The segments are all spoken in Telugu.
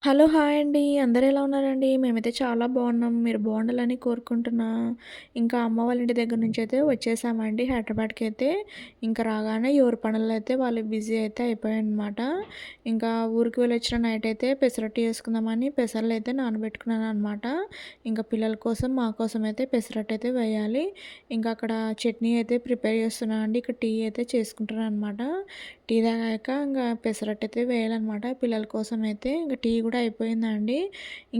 హలో! హాయ్ అండి. అందరూ ఎలా ఉన్నారండి? మేమైతే చాలా బాగున్నాం. మీరు బాగుండాలని కోరుకుంటున్నా. ఇంకా అమ్మ వాళ్ళ ఇంటి దగ్గర నుంచయితే వచ్చేసామండి హైదరాబాద్‌కైతే. ఇంకా రాగానే ఎవరి పనుల్లో అయితే వాళ్ళు బిజీ అయితే అయిపోయాయనమాట. ఇంకా ఊరికి వెళ్ళొచ్చిన నైట్ అయితే పెసరట్టు చేసుకుందామని పెసర్లయితే నానబెట్టుకున్నాననమాట. ఇంకా పిల్లల కోసం, మా కోసం అయితే పెసరట్టు అయితే వేయాలి. ఇంకా అక్కడ చట్నీ అయితే ప్రిపేర్ చేస్తున్నా అండి. ఇక్కడ టీ అయితే చేసుకుంటున్నాననమాట. టీ తాగాక ఇంక పెసరట్టు అయితే వేయాలనమాట పిల్లల కోసం అయితే. ఇంక టీ కూడా అయిపోయిందండి.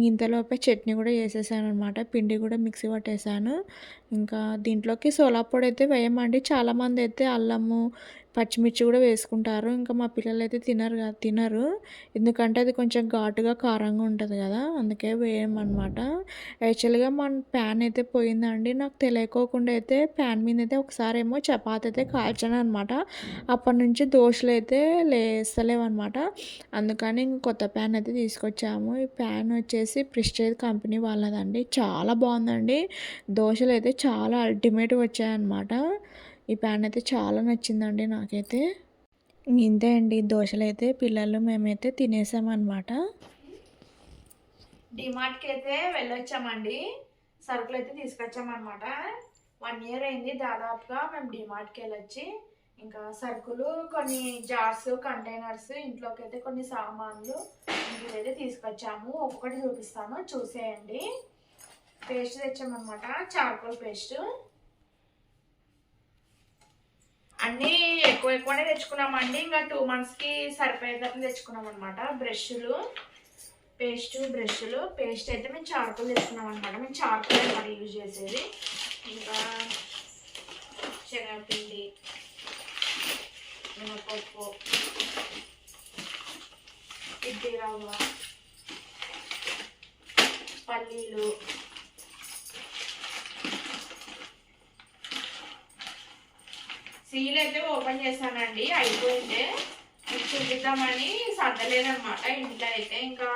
ఇంతలోపే చట్నీ కూడా చేసేసాననమాట. పిండి కూడా మిక్సీ పట్టేసాను. ఇంకా దీంట్లోకి సోలా పొడి అయితే వేయమండి. చాలామందైతే అల్లము, పచ్చిమిర్చి కూడా వేసుకుంటారు. ఇంకా మా పిల్లలైతే తినరు. ఎందుకంటే అది కొంచెం ఘాటుగా, కారంగా ఉంటది కదా! అందుకే వేయమనమాట. యాక్చువల్‌గా మన ప్యాన్ అయితే పోయిందండి. నాకు తెలియకోకుండా అయితే ప్యాన్ మీదైతే ఒకసారేమో చపాతీ అయితే కాల్చాననమాట. అప్పటినుంచి దోసలైతే లేస్తలేవనమాట. అందుకని ఇంక కొత్త ప్యాన్ అయితే తీసుకొచ్చాము. ఈ ప్యాన్ వచ్చేసి ప్రెస్టీజ్ కంపెనీ వాళ్ళదండి. చాలా బావుందండి. దోసలైతే చాలా అల్టిమేట్‌గా వచ్చాయన్నమాట. ఈ ప్యాన్ అయితే చాలా నచ్చిందండి నాకైతే. ఇంతే అండి దోసలైతే పిల్లలు మేమైతే తినేసామన్నమాట. డిమార్ట్‌కి అయితే వెళ్ళొచ్చామండి. సరుకులైతే తీసుకొచ్చామనమాట. 1 ఇయర్ అయింది దాదాపుగా మేము డిమార్ట్‌కెళ్ళొచ్చి. ఇంకా సరుకులు కొన్ని జార్స్, కంటైనర్స్ ఇంట్లోకైతే కొన్ని సామాన్లు ఇవైతే తీసుకొచ్చాము. ఒక్కొక్కటి చూపిస్తాను చూసేయండి. పేస్ట్ తెచ్చామనమాట. Charcoal paste. అన్నీ ఎక్కువనే తెచ్చుకున్నామండి. ఇంకా 2 మంత్స్‌కి సరిపోయేటట్లు తెచ్చుకున్నామనమాట. బ్రష్‌లు. పేస్ట్ అయితే మేము చార్కోల్ తెచ్చుకున్నాం అనమాట. మేము చార్కోల్ అనమాట యూజ్ చేసేది. ఇంకా శనగపిండి, మినపప్పు, ఇడ్లీ రవ్వ, పల్లీలు, సీల్ అయితే ఓపెన్ చేశానండి. అయిపోయిందే చూపిద్దామని సర్దలేదనమాట ఇంట్లో అయితే. ఇంకా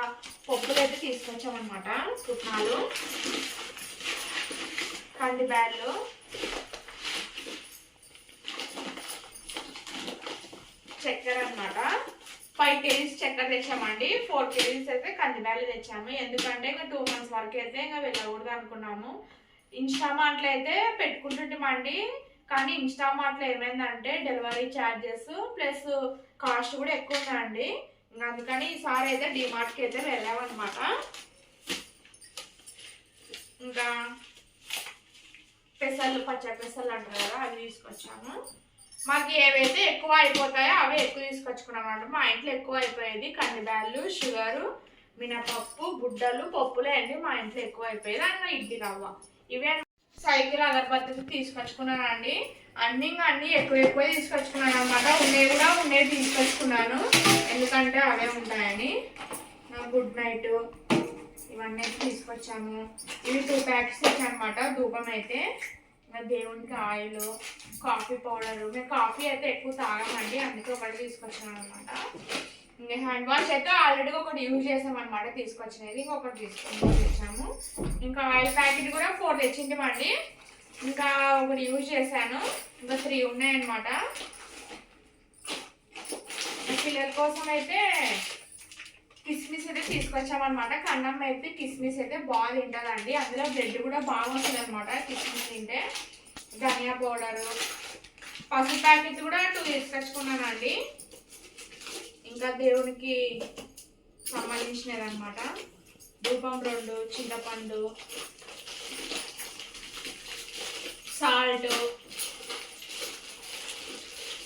పప్పులు అయితే తీసుకొచ్చామన్నమాట. పుట్నాలు, కందిబ్యాళ్ళు, చక్కెర అనమాట. 5 కేజీస్ చక్కెర తెచ్చామండి. 4 కేజీస్ అయితే కందిబ్యాళ్ళు తెచ్చాము. ఎందుకంటే ఇంకా 2 మంత్స్ వరకు అయితే ఇంకా వెళ్ళకూడదు అనుకున్నాము. ఇన్స్టామార్ట్లో అయితే పెట్టుకుంటుంటామండి. కానీ ఇన్స్టామార్ట్లో ఏమైందంటే డెలివరీ ఛార్జెస్ ప్లస్ కాస్ట్ కూడా ఎక్కువ ఉందండి. ఇంకా అందుకని ఈసారి అయితే డిమార్ట్కి అయితే వెళ్ళామన్నమాట. ఇంకా పచ్చడి పెసలు అంటారు కదా, అవి తీసుకొచ్చాము. మాకు ఏవైతే ఎక్కువ అయిపోతాయో అవే ఎక్కువ తీసుకొచ్చుకున్నాం అనమాట. మా ఇంట్లో ఎక్కువ అయిపోయేది కందిబ్యాళ్ళు, షుగరు, మినపప్పు, గుడ్డలు, పప్పులే అండి మా ఇంట్లో ఎక్కువ అయిపోయేది. అన్న ఇడ్లీ రవ్వ ఇవే. సైకిల్ అగరబత్తి తీసుకొచ్చుకున్నానండి. అన్నీ ఎక్కువ తీసుకొచ్చుకున్నాను అనమాట. ఉండేవి తీసుకొచ్చుకున్నాను, ఎందుకంటే అవే ఉంటాయని. గుడ్ నైట్ ఇవన్నీ తీసుకొచ్చాము. ఇవి 2 ప్యాకెట్స్ తెచ్చానమాట. ధూపం అయితే, దేవునికి ఆయిల్, కాఫీ పౌడరు. మేము కాఫీ అయితే ఎక్కువ తాగమండి, అందుకే ఒకటి తీసుకొచ్చాను అనమాట. ఇంకా హ్యాండ్ వాష్ అయితే ఆల్రెడీ ఒకటి యూజ్ చేసామన్నమాట తీసుకొచ్చినది. ఇంకొకటి తెచ్చాము. ఇంకా ఆయిల్ ప్యాకెట్ కూడా 4 తెచ్చింటామండి. ఇంకా ఒకటి యూజ్ చేశాను. ఇంకా 3 ఉన్నాయన్నమాట. పిల్లల కోసం అయితే కిస్మిస్ అయితే తీసుకొచ్చామన్నమాట. కన్నం అయితే కిస్మిస్ అయితే బాగా తింటుందండి. అందులో బ్రెడ్ కూడా బాగా వస్తుంది అనమాట కిస్మిస్ తింటే. ధనియా పౌడరు, పసుపు ప్యాకెట్ కూడా 2 తీసుకొచ్చుకున్నానండి. ఇంకా దేవునికి సంబంధించినది అనమాట. ధూపం 2, చింతపండు, సాల్ట్,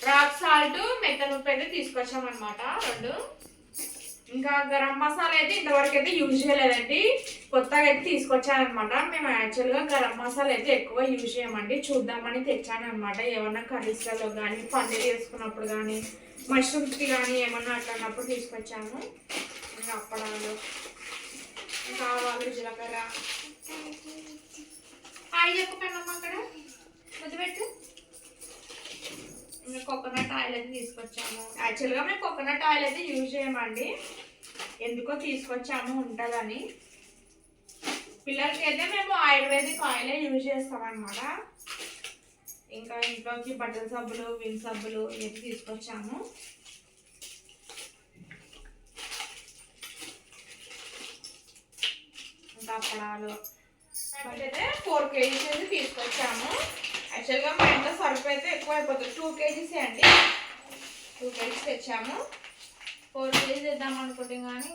రాక్ సాల్ట్, మెత్తనుప్పు అయితే తీసుకొచ్చామన్నమాట 2. ఇంకా గరం మసాలా అయితే ఇంతవరకు అయితే యూజ్ చేయలేదండి. కొత్తగా అయితే తీసుకొచ్చానమాట. మేము యాక్చువల్గా గరం మసాలా అయితే ఎక్కువ యూజ్ చేయమండి. చూద్దామని తెచ్చానమాట. ఏమన్నా కర్రీస్లలో కానీ, పన్నీర్ వేసుకున్నప్పుడు కానీ, మష్రూమ్స్కి కానీ ఏమన్నా అట్లన్నప్పుడు తీసుకొచ్చాము. ఇంకా అప్పడాలు, ఇంకా ఆవాలు, జీలకర్ర. హాయ్ చెప్పమన్నమ్మ అక్కడ ముద్దు పెట్టు. ఇంకా కోకోనట్ ఆయిల్ అయితే తీసుకొచ్చాము. యాక్చువల్గా మేము కోకోనట్ ఆయిల్ అయితే యూజ్ చేయమండి, ఎందుకో తీసుకొచ్చాము ఉంటుందని. పిల్లలకి అయితే మేము ఆయుర్వేదిక్ ఆయిలే యూజ్ చేస్తామన్నమాట. ఇంకా ఇంట్లోకి బట్టల సబ్బులు, విమ్ సబ్బులు ఇవి తీసుకొచ్చాము. అప్పడాలు అయితే 4 kgs అయితే తీసుకొచ్చాము. యాక్చువల్గా మా ఇంట్లో సరుకు అయితే ఎక్కువ అయిపోతుంది, 2 kgs అండి. 2 kgs తెచ్చాము. 4 kgs తెద్దాం అనుకుంటే కానీ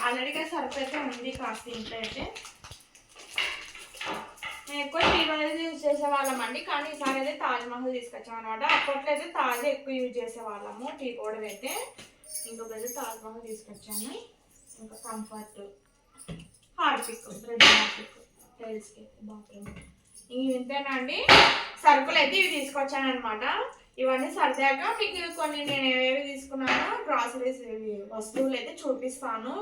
ఆల్రెడీగా సరుకు అయితే ఉంది కాస్త ఇంట్లో అయితే. మేము ఎక్కువ టీ అనేది యూజ్ చేసేవాళ్ళం అండి, కానీ ఈసారి అయితే తాజ్ మహల్ తీసుకొచ్చాం అనమాట. అప్పట్లో అయితే తాజే ఎక్కువ యూజ్ చేసేవాళ్ళము టీ పౌడర్ అయితే. ఇంకొకటి తాజ్ మహల్ తీసుకొచ్చాను. ఇంకా కంఫర్ట్, హార్పిక్, బ్రెడ్ హార్పిక్, టైల్స్కి బాత్రూమ్, ఇవి ఇంతేనండి. సరుకులు అయితే ఇవి తీసుకొచ్చాను అనమాట. ఇవన్నీ సర్దాక మీకు కొన్ని నేను ఏవేవి తీసుకున్నానో గ్రాసరీస్ వస్తువులు అయితే చూపిస్తాను.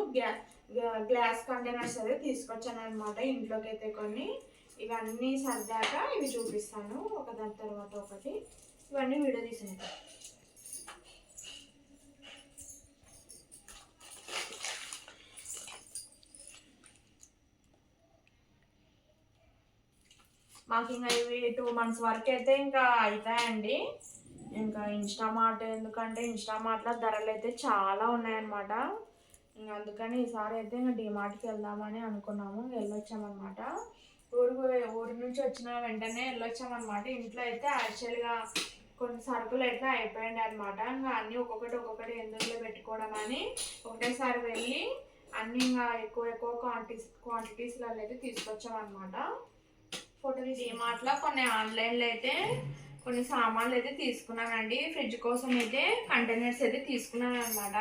గ్లాస్ కంటైనర్స్ అయితే తీసుకొచ్చాను అనమాట ఇంట్లోకి అయితే కొన్ని. ఇవన్నీ సర్దాక ఇవి చూపిస్తాను ఒకదాని తర్వాత ఒకటి. ఇవన్నీ వీడియో తీసినట్టు. మాకు ఇంకా ఇవి 2 months వరకు అయితే ఇంకా అవుతాయండి. ఇంకా ఇన్స్టామార్ట్, ఎందుకంటే ఇన్స్టామార్ట్లో ధరలు అయితే చాలా ఉన్నాయన్నమాట. ఇంకా అందుకని ఈసారి అయితే ఇంకా డిమార్ట్కి వెళ్దామని అనుకున్నాము. వెళ్ళొచ్చామన్నమాట. ఊరి నుంచి వచ్చిన వెంటనే వెళ్ళొచ్చామన్నమాట. ఇంట్లో అయితే యాక్చువల్గా కొన్ని సరుకులు అయితే అయిపోయాయి అనమాట. ఇంకా అన్నీ ఒక్కొక్కటి ఎందులో పెట్టుకోవడం అని ఒకటేసారి వెళ్ళి అన్నీ ఇంకా ఎక్కువ క్వాంటిటీస్లలో అయితే తీసుకొచ్చామన్నమాట. ఫోటో డిమార్ట్లో కొన్ని ఆన్లైన్లో అయితే కొన్ని సామాన్లు అయితే తీసుకున్నానండి. ఫ్రిడ్జ్ కోసం అయితే కంటైనర్స్ అయితే తీసుకున్నాను అనమాట.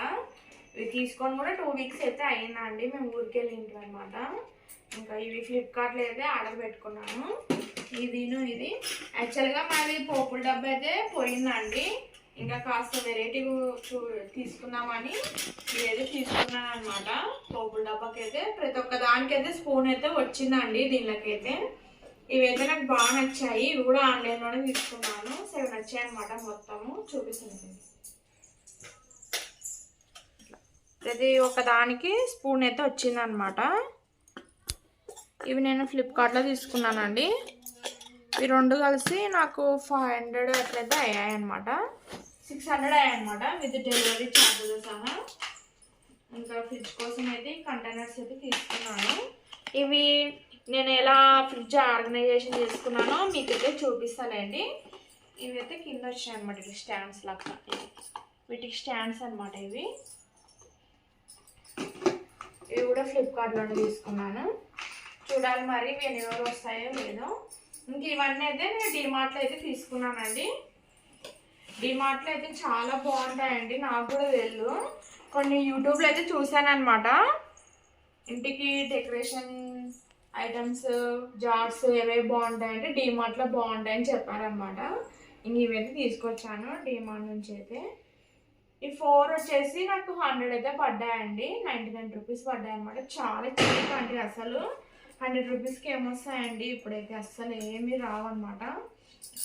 ఇవి తీసుకొని కూడా 2 weeks అయితే అయ్యిందండి. మేము ఊరికి వెళ్ళింటాం అనమాట. ఇంకా ఇవి ఫ్లిప్కార్ట్లో అయితే ఆర్డర్ పెట్టుకున్నాను. ఇది యాక్చువల్గా మాది పోపుల డబ్బా అయితే పోయిందండి. ఇంకా కాస్త వెరైటీ తీసుకుందామని ఇదైతే తీసుకున్నాను అనమాట. పోపుల డబ్బాకి అయితే ప్రతి ఒక్క దానికైతే స్పూన్ అయితే వచ్చిందండి. దీనికైతే ఇవైతే నాకు బాగా నచ్చాయి. ఇవి కూడా ఆన్లైన్లోనే తీసుకున్నాను. 7 నచ్చాయి అనమాట. మొత్తము చూపిస్తుంది. ప్రతి ఒక్క దానికి స్పూన్ అయితే వచ్చిందనమాట. ఇవి నేను ఫ్లిప్కార్ట్లో తీసుకున్నానండి. ఇవి 2 కలిసి నాకు 500 అట్లయితే అయ్యాయన్నమాట. 600 అయ్యాయన్నమాట విత్ డెలివరీ ఛార్జెస్ సహా. ఇంకా ఫ్రిడ్జ్ కోసం అయితే కంటైనర్స్ అయితే తీసుకున్నాను. ఇవి నేను ఎలా ఫ్రిడ్జ్ ఆర్గనైజేషన్ చేసుకున్నానో మీకైతే చూపిస్తానండి. ఇవి అయితే కింద వచ్చాయి అనమాట. ఇవి స్టాండ్స్ లాగా, వీటికి స్టాండ్స్ అనమాట. ఇవి కూడా ఫ్లిప్కార్ట్లోనే తీసుకున్నాను. చూడాలి మరి ఇవి ఎన్ని రోజులు వస్తాయో లేదో. ఇంక ఇవన్నీ అయితే నేను డిమార్ట్లో అయితే తీసుకున్నానండి. డిమార్ట్లో అయితే చాలా బాగుంటాయండి. నాకు కూడా తెలియదు, కొన్ని యూట్యూబ్లో అయితే చూసాను అనమాట. ఇంటికి డెకరేషన్ ఐటమ్స్, జార్స్ ఏవేవి బాగుంటాయంటే డిమార్ట్లో బాగుంటాయని చెప్పారనమాట. ఇంక ఇవైతే తీసుకొచ్చాను డిమార్ట్ నుంచి అయితే. ఈ 4 వచ్చేసి నాకు 100 అయితే పడ్డాయండి. 99 రూపీస్ పడ్డాయి అనమాట. చాలా చీప్ అండి. అసలు 100 రూపీస్కి ఏమొస్తాయండి ఇప్పుడైతే, అస్సలు ఏమీ రావన్నమాట.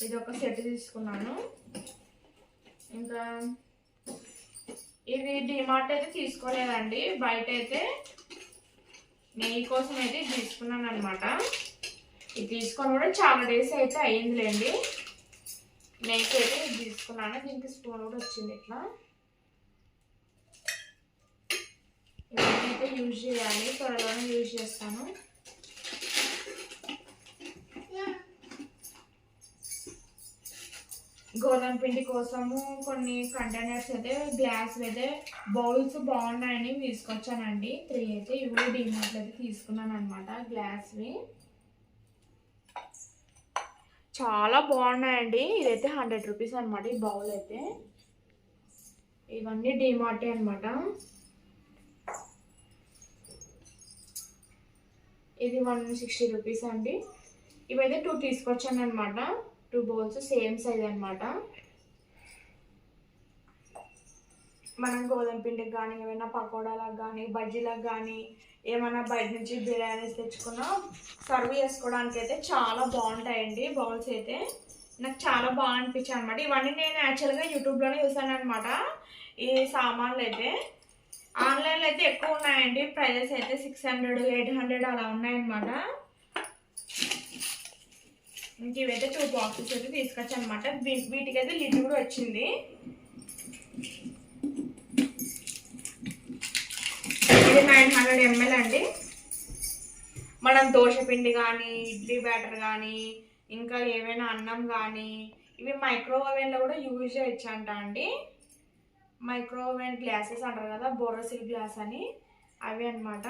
ఇది ఒక సెట్ తీసుకున్నాను. ఇంకా ఇది డిమార్ట్ అయితే తీసుకోలేదండి, బయట అయితే నెయ్యి కోసం అయితే తీసుకున్నాను అనమాట. ఇది తీసుకొని కూడా చాలా డేస్ అయితే అయ్యిందిలేండి. నెయ్యికి అయితే ఇది తీసుకున్నాను. దీనికి స్పూన్ కూడా వచ్చింది ఇట్లా. ఇవన్నైతే యూజ్ చేయాలి, త్వరలోనే యూజ్ చేస్తాను. గోధుమ పిండి కోసము కొన్ని కంటైనర్స్ అయితే, గ్లాస్ అయితే, బౌల్స్ బాగున్నాయని తీసుకొచ్చానండి. 3 అయితే ఇవి డిమార్ట్లో అయితే తీసుకున్నాను అనమాట. గ్లాస్వి చాలా బాగున్నాయండి. ఇదైతే 100 రూపీస్ అనమాట. ఈ బౌల్ అయితే ఇవన్నీ డిమార్టే అనమాట. ఇది 160 రూపీస్ అండి. ఇవైతే 2 తీసుకొచ్చాను అనమాట. 2 బౌల్స్ సేమ్ సైజ్ అనమాట. మనం గోధుమ పిండికి కానీ, ఏమైనా పకోడాలకు కానీ, బజ్జీలకు కానీ, ఏమైనా బయట నుంచి బిర్యానీస్ తెచ్చుకున్నా సర్వ్ చేసుకోవడానికి అయితే చాలా బాగుంటాయండి బౌల్స్ అయితే. నాకు చాలా బాగా అనిపించాయి అనమాట. ఇవన్నీ నేను యాక్చువల్గా యూట్యూబ్లోనే చూసాను అనమాట. ఈ సామాన్లు అయితే ఆన్లైన్లో అయితే ఎక్కువ ఉన్నాయండి. ప్రైజెస్ అయితే 600, 800 అలా ఉన్నాయన్నమాట. ఇంక ఇవైతే 2 బాక్సెస్ అయితే తీసుకొచ్చాను అనమాట. వీటికైతే లిడ్ కూడా వచ్చింది. ఇది 900 ml అండి. మనం దోశ పిండి కానీ, ఇడ్లీ బ్యాటర్ కానీ, ఇంకా ఏవైనా అన్నం కానీ, ఇవి మైక్రోవేవ్లో కూడా యూజ్ చేయొచ్చు అంట అండి. మైక్రోవేవ్ గ్లాసెస్ అంటారు కదా, బోరోసిల్ గ్లాస్ అని, అవి అనమాట.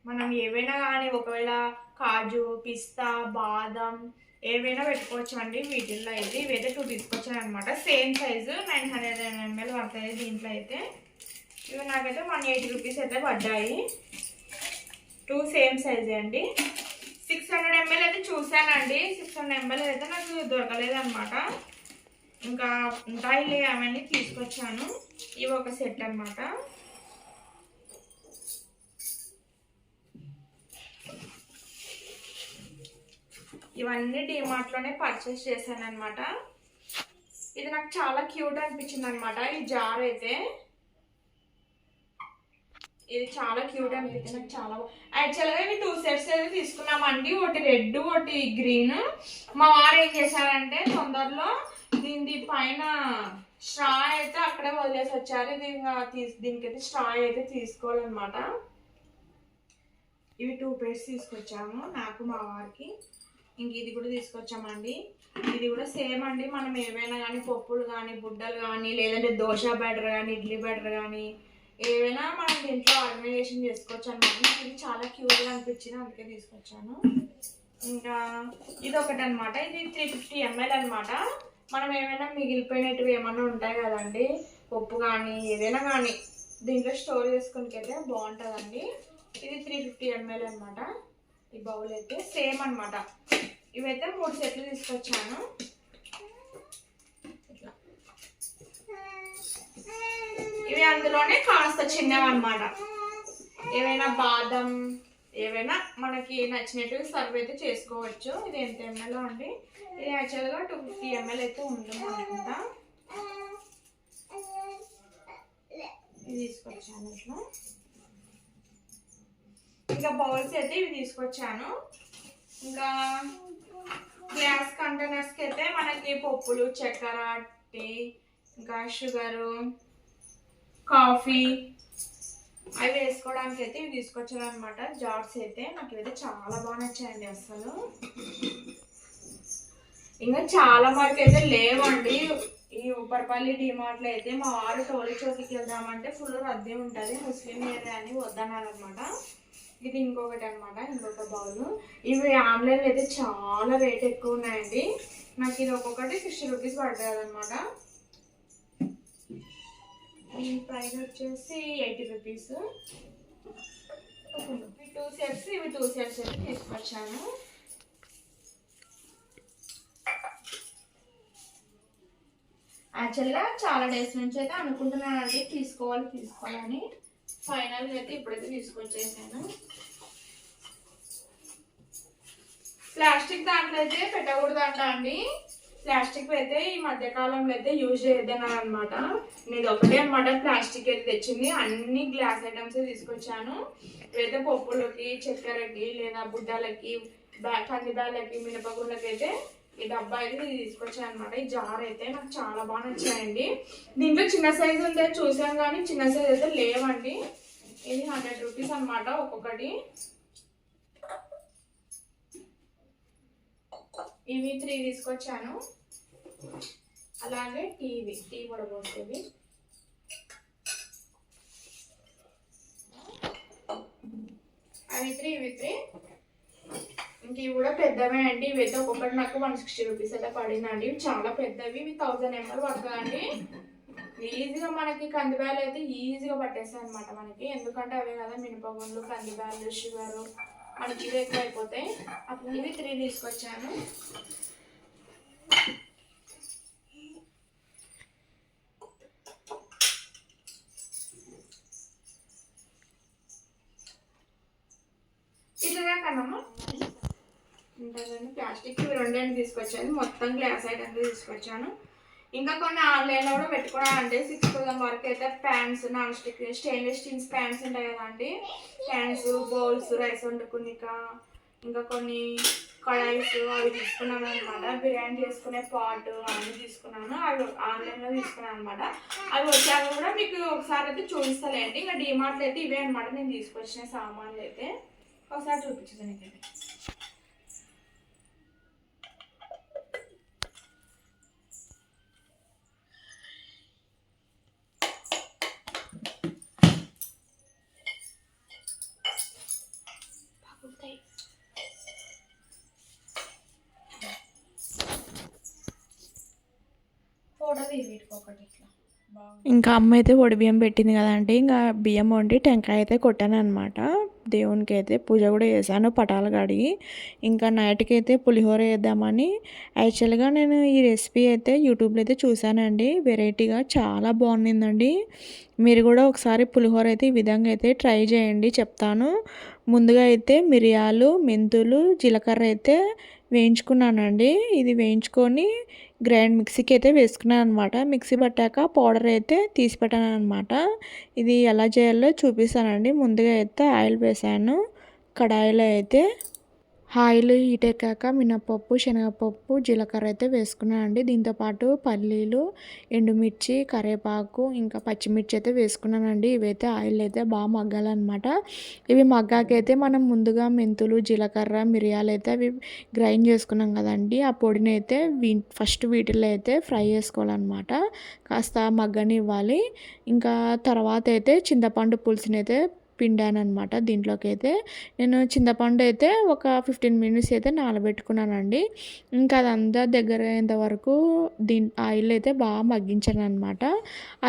మనం ఏవైనా కానీ ఒకవేళ కాజు, పిస్తా, బాదం ఏవైనా పెట్టుకోవచ్చు అండి వీటిల్లో అయితే. ఇవైతే 2 తీసుకొచ్చాను అనమాట. సేమ్ సైజు 900 ml పడతాయి దీంట్లో అయితే. ఇవి నాకైతే 180 రూపీస్ అయితే పడ్డాయి. 2 సేమ్ సైజే అండి. 600 ml అయితే చూసానండి. 600 ml అయితే నాకు దొరకలేదన్నమాట. ఇంకా ఉంటాయిలే అవన్నీ తీసుకొచ్చాను. ఇవి ఒక సెట్ అనమాట. ఇవన్నీ డిమార్ట్లోనే పర్చేస్ చేశాను అనమాట. ఇది నాకు చాలా క్యూట్ అనిపించింది అనమాట. ఈ జార్ అయితే ఇది చాలా క్యూట్ అనిపించింది నాకు చాలా. యాక్చువల్గా ఇవి 2 సెట్స్ అయితే తీసుకున్నామండి. ఒకటి రెడ్, ఒకటి గ్రీన్. మా వారు ఏం చేశారంటే తొందరలో దీని పైన స్ట్రా అయితే అక్కడే వదిలేసి వచ్చారు. దీనికైతే స్ట్రా అయితే తీసుకోవాలన్నమాట. ఇవి 2 పేర్స్ తీసుకొచ్చాము నాకు మా వారికి. ఇంక ఇది కూడా తీసుకొచ్చామండి. ఇది కూడా సేమ్ అండి. మనం ఏవైనా కానీ పప్పులు కానీ, బుడ్డలు కానీ, లేదంటే దోశ బ్యాటర్ కానీ, ఇడ్లీ బ్యాటర్ కానీ ఏవైనా మనం దీంట్లో ఆర్గనైజేషన్ చేసుకోవచ్చు అనమాట. ఇది చాలా క్యూట్గా అనిపించింది, అందుకే తీసుకొచ్చాను. ఇంకా ఇది ఒకటి అనమాట. ఇది 350 ml అనమాట. మనం ఏమైనా మిగిలిపోయినవి ఏమన్నా ఉంటాయి కదండి, పప్పు కానీ ఏదైనా కానీ దీంట్లో స్టోర్ చేసుకునికైతే బాగుంటుందండి. ఇది 350 ml అనమాట. ఈ బౌల్ అయితే సేమ్ అనమాట. ఇవైతే 3 సెట్లు తీసుకొచ్చాను. ఇవి అందులోనే కాస్త చిన్నవి అనమాట. ఏవైనా బాదం ఏవైనా మనకి నచ్చినట్టు సర్వ్ అయితే చేసుకోవచ్చు. ఇది ఎంత ml అండి? ఇది యాక్చువల్గా 250 ml అయితే ఉంటుంది అనుకుంటా. ఇది తీసుకొచ్చాను ఇట్లా. ఇంకా బౌల్స్ అయితే ఇవి తీసుకొచ్చాను. ఇంకా గ్లాస్ కంటైనర్స్కి అయితే మనకి పప్పులు, చక్కెర, టీ, ఇంకా షుగరు, కాఫీ అవి వేసుకోవడానికి అయితే ఇవి తీసుకొచ్చాను అనమాట. జార్స్ అయితే నాకు ఇవైతే చాలా బాగా నచ్చాయండి అసలు. ఇంకా చాలా వరకు అయితే లేవండి ఈ ఉపర్పల్లి డిమార్ట్లో అయితే. మా వారు టోలీ చౌకీకి వెళ్దామంటే ఫుల్ రద్దీ ఉంటుంది, ముస్లిం ఏరియా అని వద్దన్నారు అనమాట. ఇది ఇంకొకటి అనమాట, ఇంకొక బౌల్. ఇవి ఆన్లైన్లో అయితే చాలా రేట్ ఎక్కువ ఉన్నాయండి. నాకు ఇది ఒక్కొక్కటి 60 రూపీస్ పడుతుంది అనమాట. ఈ ప్రైస్ వచ్చేసి 80 రూపీస్. ఇవి 2 సెట్స్, ఇవి 2 సెట్స్ అయితే తీసుకొచ్చాను. యాక్చువల్గా చాలా డేస్ నుంచి అయితే అనుకుంటున్నానండి తీసుకోవాలని. ఫైనల్గా అయితే ఇప్పుడైతే తీసుకొచ్చేసాను. ప్లాస్టిక్ దాంట్లో అయితే పెట్టకూడదంట అండి. ప్లాస్టిక్ అయితే ఈ మధ్యకాలంలో అయితే యూజ్ చేయొద్దన్నారు అనమాట. నేను ఒకటే అనమాట ప్లాస్టిక్ అయితే తెచ్చింది. అన్ని గ్లాస్ ఐటమ్స్ తీసుకొచ్చాను. ఇవైతే పప్పులకి, చక్కెరకి, లేదా బుడ్డలకి, కందిబ్యాళ్ళకి, మినపగుళ్ళకి అయితే ఈ డబ్బా అయితే తీసుకొచ్చాను అనమాట. ఈ జార్ అయితే నాకు చాలా బాగా నచ్చాయండి. దీంట్లో చిన్న సైజు ఉంటే చూసాను కానీ చిన్న సైజు అయితే లేవండి. ఇది 100 రూపీస్ అనమాట ఒక్కొక్కటి. ఇవి 3 తీసుకొచ్చాను. అలాగే టీ కూడా పోసేవి. అవి 3, ఇవి 3. ఇంక ఇవి కూడా పెద్దవే అండి. ఇవైతే ఒక్కొక్కటి నాకు 160 రూపీస్ అయితే పడిందండి. ఇవి చాలా పెద్దవి. ఇవి 1000 ml పడుతుందండి. ఈజీగా మనకి కందిబ్యాలు అయితే ఈజీగా పట్టేస్తాయి అనమాట మనకి. ఎందుకంటే అవే కదా మినపగుండ్లు, కందిబ్యాలు, షుగరు మనకి ఇవి ఎక్కువ అయిపోతాయి. అప్పుడు ఇవి 3 తీసుకొచ్చాను. ఇట్లా కదమ్మా ఉంటుందండి. ప్లాస్టిక్ ఇవి 2 తీసుకొచ్చాను. మొత్తం గ్లాస్ ఐటమ్స్ తీసుకొచ్చాను. ఇంకా కొన్ని ఆన్లైన్లో కూడా పెట్టుకున్నానండి. 6000 వరకు అయితే pans, non stick stainless steel pans ఉంటాయి కదండి, ప్యాన్స్, బౌల్స్, రైస్ వండుకునిక, ఇంకా కొన్ని కడాయిస్ అవి తీసుకున్నాను అనమాట. బిర్యానీ చేసుకునే పాట్ అన్నీ తీసుకున్నాను. అవి ఆన్లైన్లో తీసుకున్నాను అనమాట. అవి వచ్చాక కూడా మీకు ఒకసారి అయితే చూపిస్తాలేండి. ఇంకా డిమార్ట్లో అయితే ఇవే అనమాట నేను తీసుకొచ్చిన సామాన్లు అయితే. ఒకసారి చూపించదు నీకైతే. ఇంకా అమ్మ అయితే బియ్యం పెట్టింది కదండి, ఇంకా బియ్యం వండి టెంకాయ అయితే కొట్టాను అనమాట. దేవునికి అయితే పూజ కూడా చేశాను పటాలు కడిగి. ఇంకా నైట్కి అయితే పులిహోర వేద్దామని. యాక్చువల్గా నేను ఈ రెసిపీ అయితే యూట్యూబ్లో అయితే చూశానండి, వెరైటీగా చాలా బాగుండిందండి. మీరు కూడా ఒకసారి పులిహోర అయితే ఈ విధంగా అయితే ట్రై చేయండి, చెప్తాను. ముందుగా అయితే మిరియాలు, మెంతులు, జీలకర్ర అయితే వేయించుకున్నానండి. ఇది వేయించుకొని మిక్సీకి అయితే వేసుకున్నాను అనమాట. మిక్సీ పట్టాక పౌడర్ అయితే తీసి పెట్టాను అనమాట. ఇది ఎలా చేయాలో చూపిస్తానండి. ముందుగా అయితే ఆయిల్ వేసాను. కడాయిలో అయితే ఆయిల్ హీట్ ఎక్కాక మినపప్పు, శనగపప్పు, జీలకర్ర అయితే వేసుకున్నానండి. దీంతోపాటు పల్లీలు, ఎండుమిర్చి, కరివేపాకు, ఇంకా పచ్చిమిర్చి అయితే వేసుకున్నానండి. ఇవైతే ఆయిల్ అయితే బాగా మగ్గాలన్నమాట. ఇవి మగ్గాకైతే మనం ముందుగా మెంతులు, జీలకర్ర, మిరియాలు అయితే అవి గ్రైండ్ చేసుకున్నాం కదండి, ఆ పొడిని అయితే ఫస్ట్ వీటిల్లో అయితే ఫ్రై చేసుకోవాలన్నమాట. కాస్త మగ్గనివ్వాలి. ఇంకా తర్వాత అయితే చింతపండు పులుసుని అయితే పిండానమాట. దీంట్లోకి అయితే నేను చింతపండు అయితే ఒక 15 మినిట్స్ అయితే నానబెట్టుకున్నానండి. ఇంకా అదంతా దగ్గర అయ్యేంత వరకు ఆయిల్ అయితే బాగా మగ్గించాను అనమాట.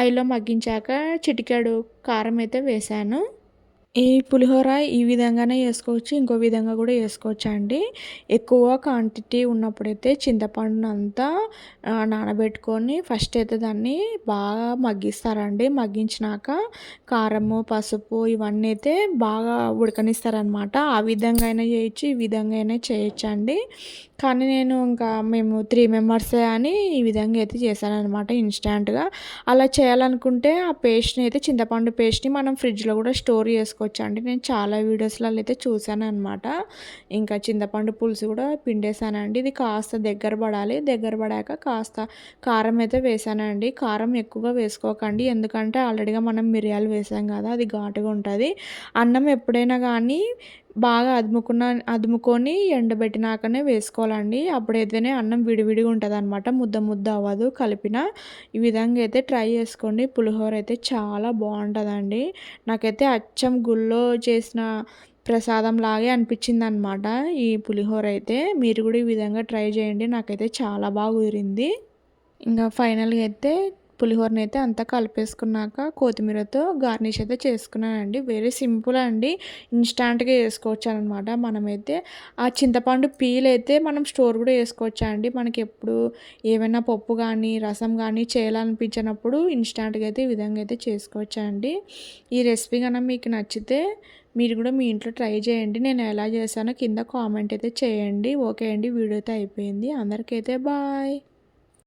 ఆయిల్లో మగ్గించాక చిటికెడు కారం అయితే వేసాను. ఈ పులిహోర ఈ విధంగానే చేసుకోవచ్చు, ఇంకో విధంగా కూడా చేసుకోవచ్చు అండి. ఎక్కువ క్వాంటిటీ ఉన్నప్పుడైతే చింతపండునంతా నానబెట్టుకొని ఫస్ట్ అయితే దాన్ని బాగా మగ్గిస్తారండి. మగ్గించినాక కారము, పసుపు ఇవన్నీ అయితే బాగా ఉడకనిస్తారనమాట. ఆ విధంగా అయినా చేయొచ్చు, ఈ విధంగా అయినా చేయొచ్చు అండి. కానీ నేను మేము 3 మెంబర్సే అని ఈ విధంగా అయితే చేశాననమాట ఇన్స్టాంట్గా. అలా చేయాలనుకుంటే ఆ పేస్ట్ని అయితే చింతపండు పేస్ట్ని మనం ఫ్రిడ్జ్లో కూడా స్టోర్ చేసుకోవచ్చు అండి. నేను చాలా వీడియోస్లలో అయితే చూశాను అనమాట. ఇంకా చింతపండు పులుసు కూడా పిండేసానండి. ఇది కాస్త దగ్గర పడాలి. దగ్గర పడాక కాస్త కారం అయితే వేసానండి. కారం ఎక్కువగా వేసుకోకండి, ఎందుకంటే ఆల్రెడీగా మనం మిరియాలు వేసాం కదా, అది ఘాటుగా ఉంటుంది. అన్నం ఎప్పుడైనా కానీ బాగా అదుముకొని ఎండబెట్టినాకనే వేసుకోవాలండి. అప్పుడైతేనే అన్నం విడివిడిగా ఉంటుంది అనమాట, ముద్ద ముద్ద అవ్వదు కలిపిన. ఈ విధంగా అయితే ట్రై చేసుకోండి. పులిహోర అయితే చాలా బాగుంటుందండి. నాకైతే అచ్చం గుళ్ళో చేసిన ప్రసాదం లాగే అనిపించింది అనమాట ఈ పులిహోర అయితే. మీరు కూడా ఈ విధంగా ట్రై చేయండి. నాకైతే చాలా బాగా కుదిరింది. ఇంకా ఫైనల్గా అయితే పులిహోరని అయితే అంతా కలిపేసుకున్నాక కొత్తిమీరతో గార్నిష్ అయితే చేసుకున్నానండి. వెరీ సింపుల్ అండి, ఇన్స్టాంట్గా చేసుకోవచ్చు అనమాట. మనమైతే ఆ చింతపండు పీల్ అయితే మనం స్టోర్ కూడా చేసుకోవచ్చు అండి. మనకి ఎప్పుడు ఏమైనా పప్పు కానీ రసం కానీ చేయాలనిపించినప్పుడు ఇన్స్టాంట్గా అయితే ఈ విధంగా అయితే చేసుకోవచ్చు అండి. ఈ రెసిపీ కనుక మీకు నచ్చితే మీరు కూడా మీ ఇంట్లో ట్రై చేయండి. నేను ఎలా చేశానో కింద కామెంట్ అయితే చేయండి. ఓకే అండి, వీడియో అయితే అయిపోయింది. అందరికైతే బాయ్.